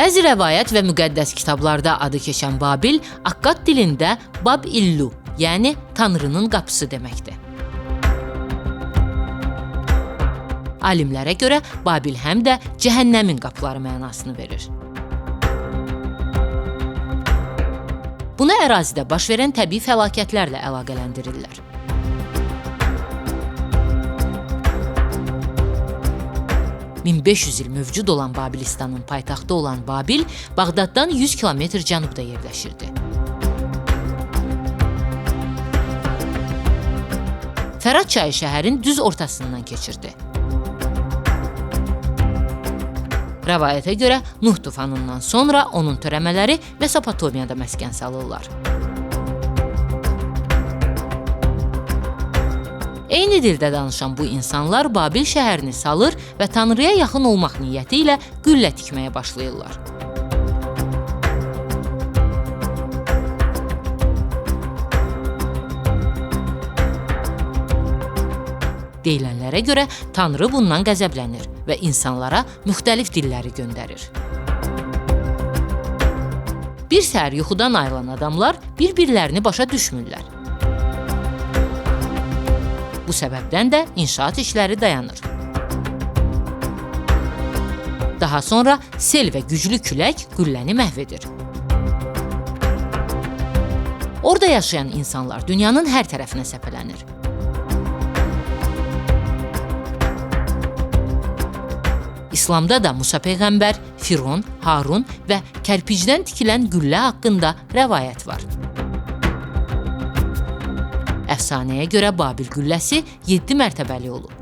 Bəzi rəvayət və müqəddəs kitablarda adı keçən Babil, Akkad dilində Bab-illu, yəni Tanrının qapısı deməkdir. Alimlərə görə Babil həm də cəhənnəmin qapıları mənasını verir. Bunu ərazidə baş verən təbii fəlakətlərlə əlaqələndirirlər. ...1500 il mövcud olan Babilistanın paytaxtı olan Babil, Bağdaddan 100 kilometr cənubda yerləşirdi. Fərat çayı şəhərin düz ortasından keçirdi. Rəvayətə görə Nuh tufanından sonra onun törəmələri Mesopotamiyada məskən salırlar. Eyni dildə danışan bu insanlar Babil şəhərini salır və Tanrıya yaxın olmaq niyyəti ilə qüllə tikməyə başlayırlar. Deyilənlərə görə Tanrı bundan qəzəblənir və insanlara müxtəlif dilləri göndərir. Bir səhər yuxudan ayılan adamlar bir-birlərini başa düşmürlər. Bu səbəbdən də inşaat işləri dayanır. Daha sonra sel və güclü külək qülləni məhv edir. Orada yaşayan insanlar dünyanın hər tərəfinə səpələnir. İslamda da Musa peyğəmbər, Firon, Harun və kərpicdən tikilən qüllə haqqında rəvayət var. Əfsanəyə görə Babil qülləsi 7 mərtəbəli olub.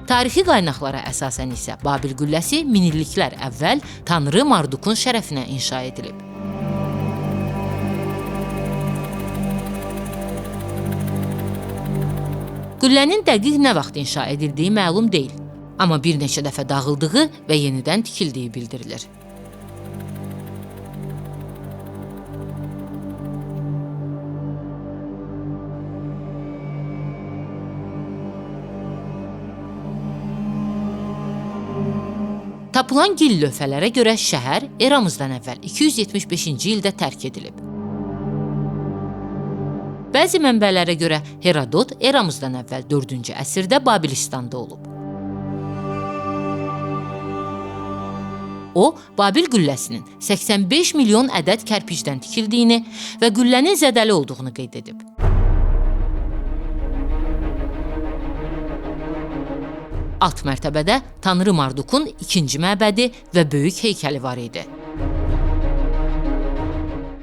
Tarixi qaynaqlara əsasən isə Babil qülləsi minilliklər əvvəl Tanrı Mardukun şərəfinə inşa edilib. Qüllənin dəqiq nə vaxt inşa edildiyi məlum deyil, amma bir neçə dəfə dağıldığı və yenidən tikildiyi bildirilir. Tapılan gil lövhələrə görə şəhər eramızdan əvvəl 275-ci ildə tərk edilib. Bəzi mənbələrə görə Herodot eramızdan əvvəl 4-cü əsrdə Babilistanda olub. O, Babil qülləsinin 85 milyon ədəd kərpicdən tikildiyini və qüllənin zədəli olduğunu qeyd edib. Alt mərtəbədə Tanrı Mardukun 2-ci məbədi və böyük heykəli var idi.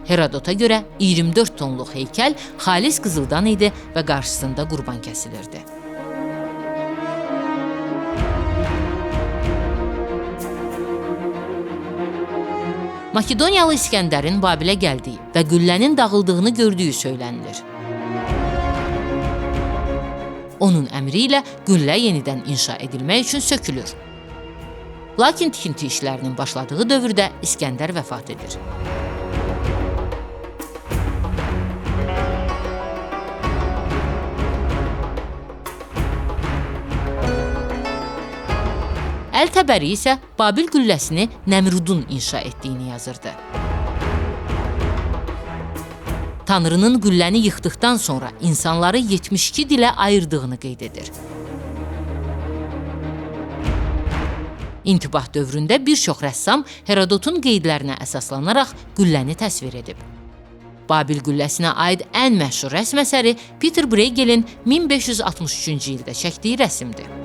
Herodota görə 24 tonluq heykəl xalis qızıldan idi və qarşısında qurban kəsilirdi. Makedoniyalı İskəndərin Babilə gəldiyi və qüllənin dağıldığını gördüyü söylənilir. Onun əmri ilə qüllə yenidən inşa edilmək üçün sökülür. Lakin tikinti işlərinin başladığı dövrdə İskəndər vəfat edir. Əl-Təbəri isə Babil qülləsini Nəmrudun inşa etdiyini yazırdı. Tanrının qülləni yıxdıqdan sonra insanları 72 dilə ayırdığını qeyd edir. İntibah dövründə bir çox rəssam Herodotun qeydlərinə əsaslanaraq qülləni təsvir edib. Babil qülləsinə aid ən məşhur rəsm əsəri Peter Bruegelin 1563-cü ildə çəkdiyi rəsmdir.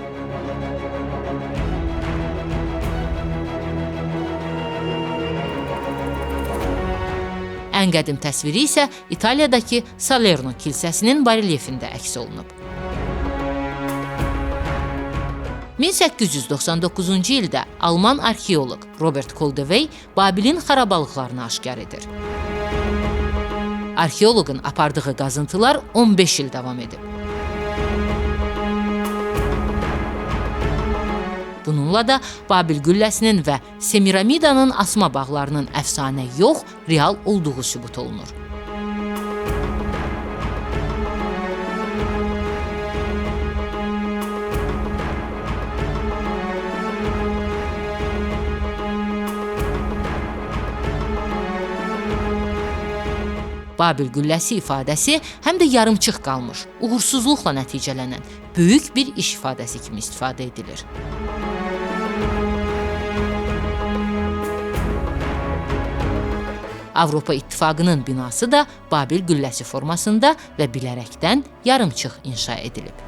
Ən qədim təsviri isə İtaliyadakı Salerno kilsəsinin barelyefində əks olunub. 1899-cu ildə Alman arxeoloq Robert Koldewey Babilin xarabalıqlarını aşkar edir. Arxeoloqun apardığı qazıntılar 15 il davam edib. Bununla da Babil qülləsinin və Semiramidanın asma bağlarının əfsanə yox, real olduğu sübut olunur. Babil gülləsi ifadəsi həm də yarımçıq qalmış, uğursuzluqla nəticələnən böyük bir iş ifadəsi kimi istifadə edilir. Avropa İttifaqının binası da Babil gülləsi formasında və bilərəkdən yarımçıq inşa edilib.